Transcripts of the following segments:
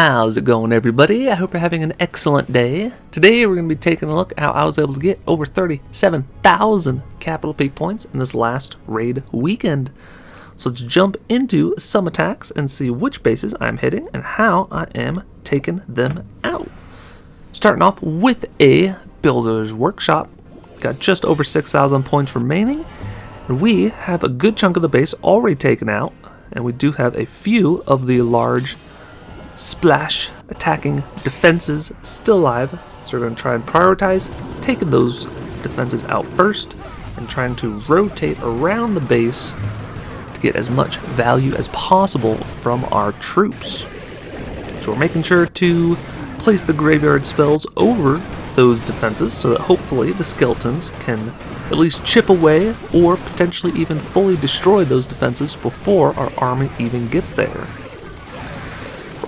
How's it going, everybody? I hope you're having an excellent day. Today we're going to be taking a look at how I was able to get over 37,000 capital P points in this last raid weekend. So let's jump into some attacks and see which bases I'm hitting and how I am taking them out. Starting off with a builder's workshop. Got just over 6,000 points remaining. And we have a good chunk of the base already taken out. And we do have a few of the large splash attacking defenses still alive, so we're going to try and prioritize taking those defenses out first and trying to rotate around the base to get as much value as possible from our troops. So we're making sure to place the graveyard spells over those defenses so that hopefully the skeletons can at least chip away or potentially even fully destroy those defenses before our army even gets there.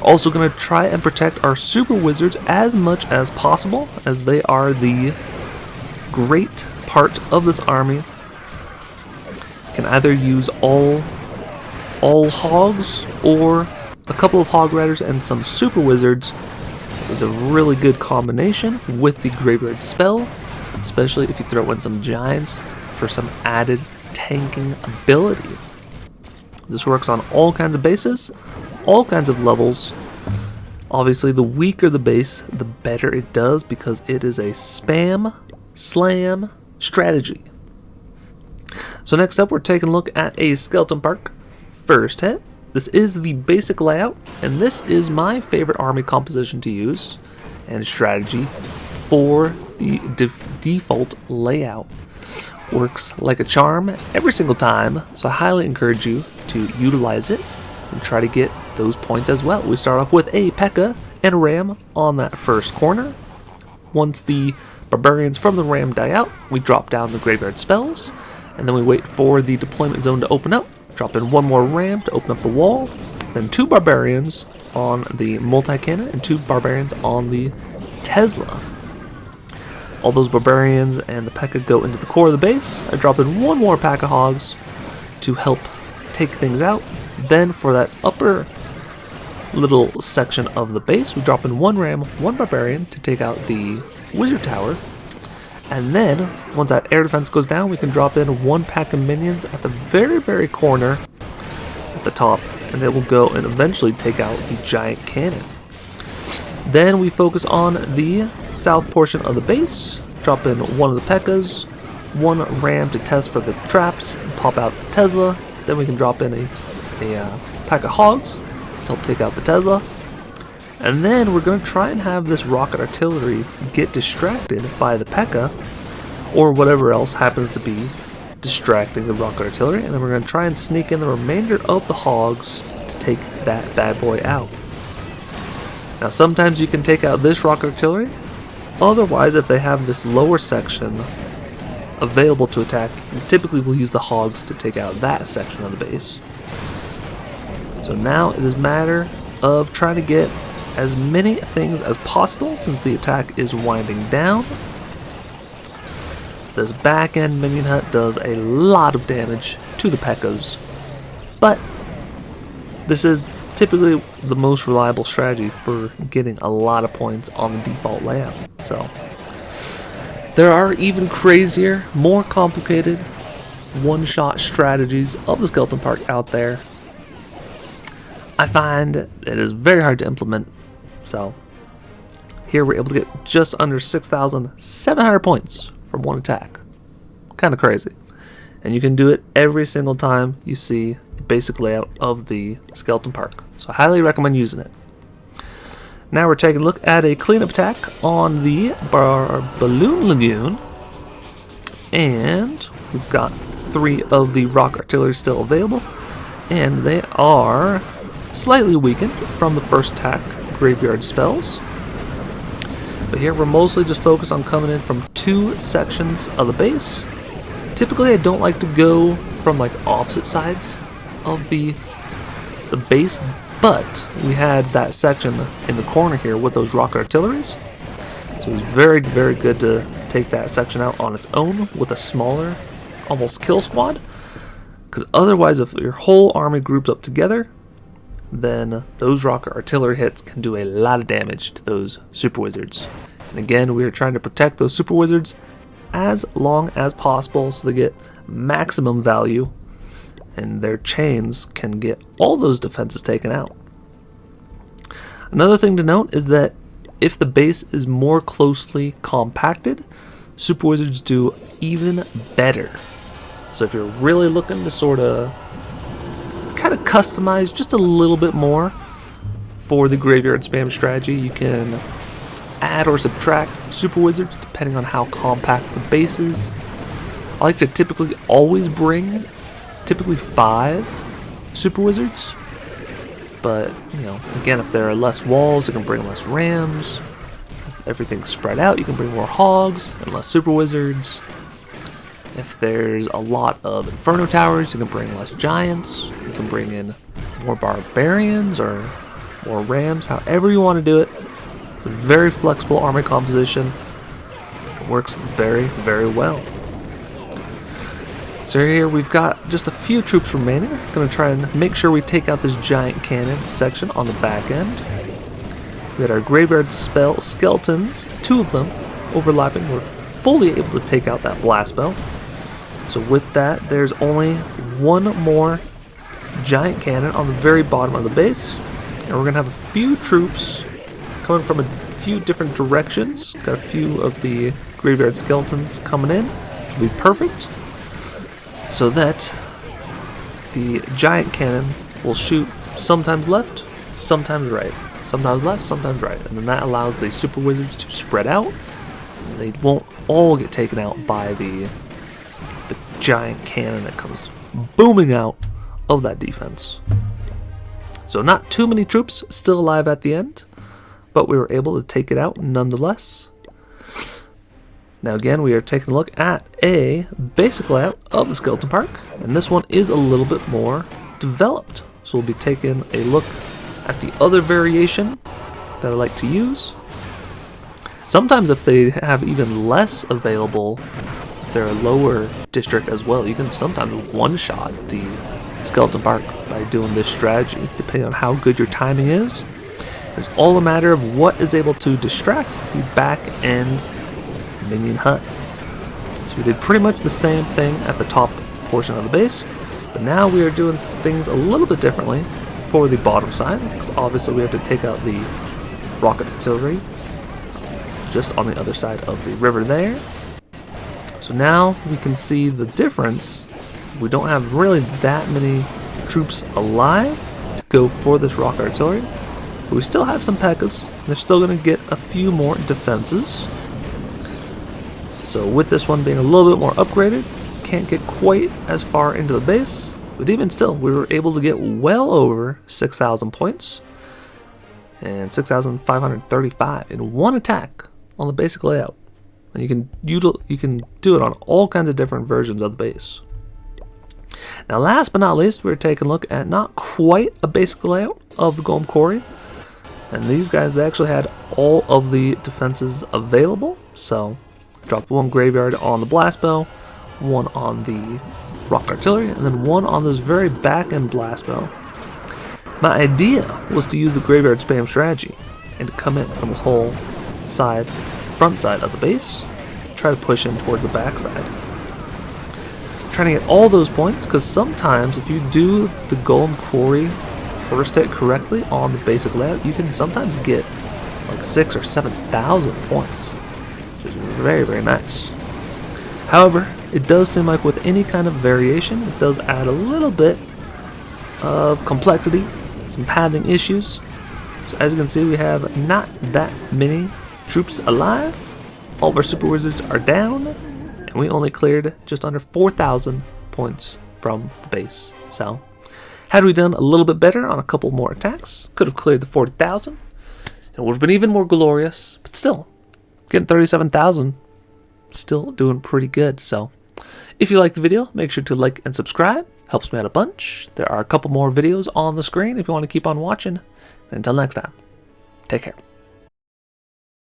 Also going to try and protect our super wizards as much as possible, as they are the great part of this army. Can either use all hogs or a couple of hog riders and some super wizards. Is a really good combination with the graveyard spell, especially if you throw in some giants for some added tanking ability. This works on all kinds of bases, all kinds of levels. Obviously, the weaker the base, the better it does, because it is a spam slam strategy. So next up, we're taking a look at a skeleton park first hit. This is the basic layout, and this is my favorite army composition to use and strategy for the default layout. Works like a charm every single time, so I highly encourage you to utilize it and try to get those points as well. We start off with a P.E.K.K.A. and a Ram on that first corner. Once the barbarians from the Ram die out, we drop down the graveyard spells, and then we wait for the deployment zone to open up. Drop in one more Ram to open up the wall, then two barbarians on the multi-cannon and two barbarians on the Tesla. All those barbarians and the P.E.K.K.A. go into the core of the base. I drop in one more pack of hogs to help take things out. Then for that upper little section of the base, we drop in one Ram, one barbarian to take out the wizard tower. And then once that air defense goes down, we can drop in one pack of minions at the very corner at the top, and they will go and eventually take out the giant cannon. Then we focus on the south portion of the base, drop in one of the P.E.K.K.A.s, one Ram to test for the traps, and pop out the Tesla. Then we can drop in a pack of hogs to help take out the Tesla. And then we're going to try and have this rocket artillery get distracted by the P.E.K.K.A. or whatever else happens to be distracting the rocket artillery. And then we're going to try and sneak in the remainder of the hogs to take that bad boy out. Now sometimes you can take out this rocket artillery. Otherwise, if they have this lower section available to attack, you typically will use the hogs to take out that section of the base. So now it is a matter of trying to get as many things as possible since the attack is winding down. This back end minion hut does a lot of damage to the P.E.K.K.A.s, but this is typically the most reliable strategy for getting a lot of points on the default layout. So there are even crazier, more complicated one-shot strategies of the skeleton park out there. I find it is very hard to implement. So here we're able to get just under 6,700 points from one attack. Kind of crazy. And you can do it every single time you see the basic layout of the skeleton park. So I highly recommend using it. Now we're taking a look at a cleanup attack on the Balloon Lagoon. And we've got 3 of the rock artillery still available. And they are slightly weakened from the first attack graveyard spells. But here we're mostly just focused on coming in from 2 sections of the base. Typically I don't like to go from like opposite sides of the base, but we had that section in the corner here with those rocket artilleries. So it was very good to take that section out on its own with a smaller, almost kill squad. Because otherwise if your whole army groups up together, then those rocket artillery hits can do a lot of damage to those super wizards. And again, we are trying to protect those super wizards as long as possible so they get maximum value, and their chains can get all those defenses taken out. Another thing to note is that if the base is more closely compacted, super wizards do even better. So if you're really looking to sort of kind of customize just a little bit more for the graveyard spam strategy, you can add or subtract super wizards depending on how compact the base is. I like to typically always bring 5 super wizards, but you know, again, if there are less walls, you can bring less rams. If everything's spread out, you can bring more hogs and less super wizards. If there's a lot of inferno towers, you can bring less giants. You can bring in more barbarians or more rams, however you want to do it. It's a very flexible army composition. It works very, very well. So here we've got just a few troops remaining. Going to try and make sure we take out this giant cannon section on the back end. We had our graveyard skeletons, 2 of them overlapping. We're fully able to take out that blast bell. So with that, there's only one more giant cannon on the very bottom of the base. And we're going to have a few troops coming from a few different directions. Got a few of the graveyard skeletons coming in, which will be perfect, so that the giant cannon will shoot sometimes left, sometimes right, sometimes left, sometimes right, and then that allows the super wizards to spread out, and they won't all get taken out by the giant cannon that comes booming out of that defense. So not too many troops still alive at the end, but we were able to take it out nonetheless. Now again, we are taking a look at a basic layout of the Skeleton Park, and this one is a little bit more developed. So we'll be taking a look at the other variation that I like to use. Sometimes if they have even less available, they're a lower district as well. You can sometimes one-shot the Skeleton Park by doing this strategy, depending on how good your timing is. It's all a matter of what is able to distract the back-end minion hut. So we did pretty much the same thing at the top portion of the base, but now we are doing things a little bit differently for the bottom side, because obviously we have to take out the rocket artillery just on the other side of the river there. So now we can see the difference. We don't have really that many troops alive to go for this rocket artillery, but we still have some P.E.K.K.A.s. They're still going to get a few more defenses. So with this one being a little bit more upgraded, can't get quite as far into the base, but even still, we were able to get well over 6,000 points and 6,535 in one attack on the basic layout. And you can do it on all kinds of different versions of the base. Now last but not least, we're taking a look at not quite a basic layout of the Golem Quarry. And these guys, they actually had all of the defenses available. So dropped one graveyard on the blast bell, one on the rock artillery, and then one on this very back end blast bell. My idea was to use the graveyard spam strategy and to come in from this whole front side of the base, try to push in towards the back side. Trying to get all those points, because sometimes if you do the Golem Quarry first hit correctly on the basic layout, you can sometimes get like 6,000 or 7,000 points, which is very, very nice. However, it does seem like with any kind of variation, it does add a little bit of complexity, some padding issues. So as you can see, we have not that many troops alive. All of our super wizards are down, and we only cleared just under 4,000 points from the base. So had we done a little bit better on a couple more attacks, could have cleared the 40,000. It would have been even more glorious, but still, getting 37,000, still doing pretty good. So if you liked the video, make sure to like and subscribe. Helps me out a bunch. There are a couple more videos on the screen if you want to keep on watching. And until next time, take care.